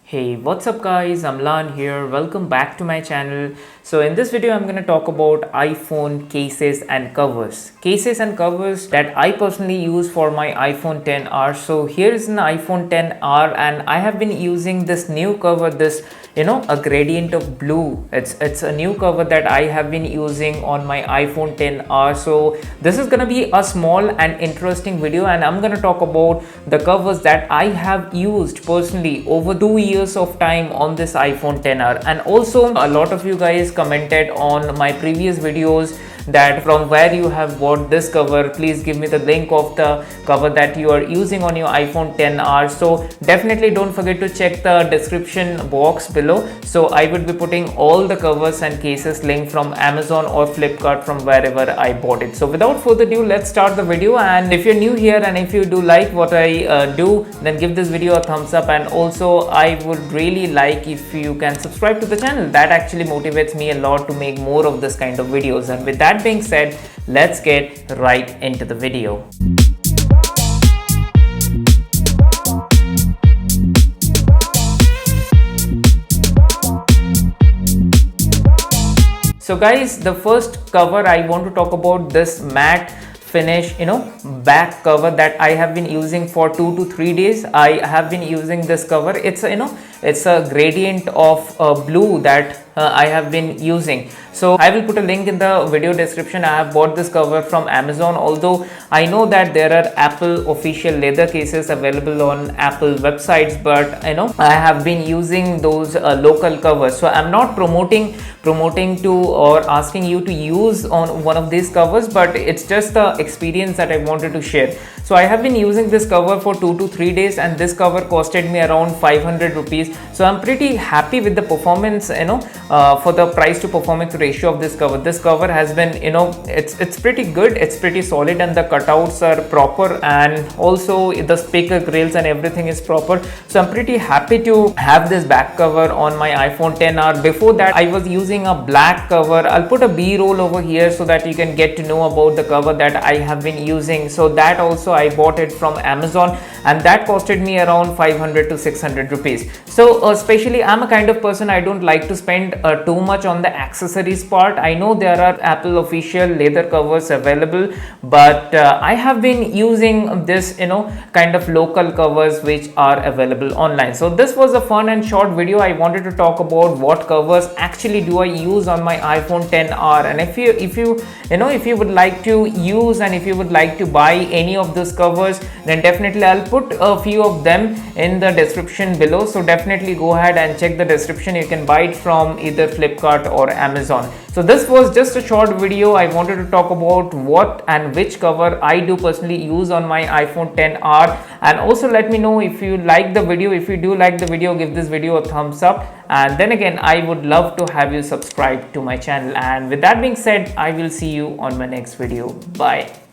Hey, what's up guys, I'm Lan here. Welcome back to my channel. So in this video I'm going to talk about iPhone cases and covers. Cases and covers that I personally use for my iPhone XR. So here is an iPhone XR and I have been using this new cover, this a gradient of blue. It's a new cover that I have been using on my iPhone XR. So this is going to be a small and interesting video and I'm going to talk about the covers that I have used personally over 2 years of time on this iPhone XR. And also a lot of you guys commented on my previous videos that from where you have bought this cover, please give me the link of the cover that you are using on your iPhone XR. So definitely don't forget to check the description box below. So I would be putting all the covers and cases link from Amazon or Flipkart from wherever I bought it. So without further ado, let's start the video. And if you're new here and if you do like what I do, then give this video a thumbs up, and also I would really like if you can subscribe to the channel. That actually motivates me a lot to make more of this kind of videos. And with that being said, let's get right into the video. So guys, the first cover I want to talk about, this matte finish back cover that I have been using for 2 to 3 days. I have been using this cover. It's a gradient of blue that I have been using. So I will put a link in the video description. I have bought this cover from Amazon, although I know that there are Apple official leather cases available on Apple websites, but I have been using those local covers. So I'm not promoting to or asking you to use on one of these covers, but it's just the experience that I wanted to share. So I have been using this cover for 2 to 3 days and this cover costed me around 500 rupees. So I'm pretty happy with the performance, for the price to performance ratio of this cover. This cover has been, it's pretty good, it's pretty solid, and the cutouts are proper, and also the speaker grills and everything is proper. So I'm pretty happy to have this back cover on my iPhone XR. Before that I was using a black cover. I'll put a B-roll over here so that you can get to know about the cover that I have been using. So that also I bought it from Amazon and that costed me around 500 to 600 rupees. So especially I'm a kind of person, I don't like to spend too much on the accessories part. I know there are Apple official leather covers available, but I have been using this kind of local covers which are available online. So this was a fun and short video. I wanted to talk about what covers actually do I use on my iPhone XR, and if you would like to use and if you would like to buy any of those covers, then definitely I'll put a few of them in the description below. So definitely go ahead and check the description. You can buy it from either Flipkart or Amazon. So this was just a short video. I wanted to talk about what and which cover I do personally use on my iPhone XR, and also let me know if you like the video. If you do like the video, give this video a thumbs up, and then again I would love to have you subscribe to my channel. And with that being said, I will see you on my next video. Bye.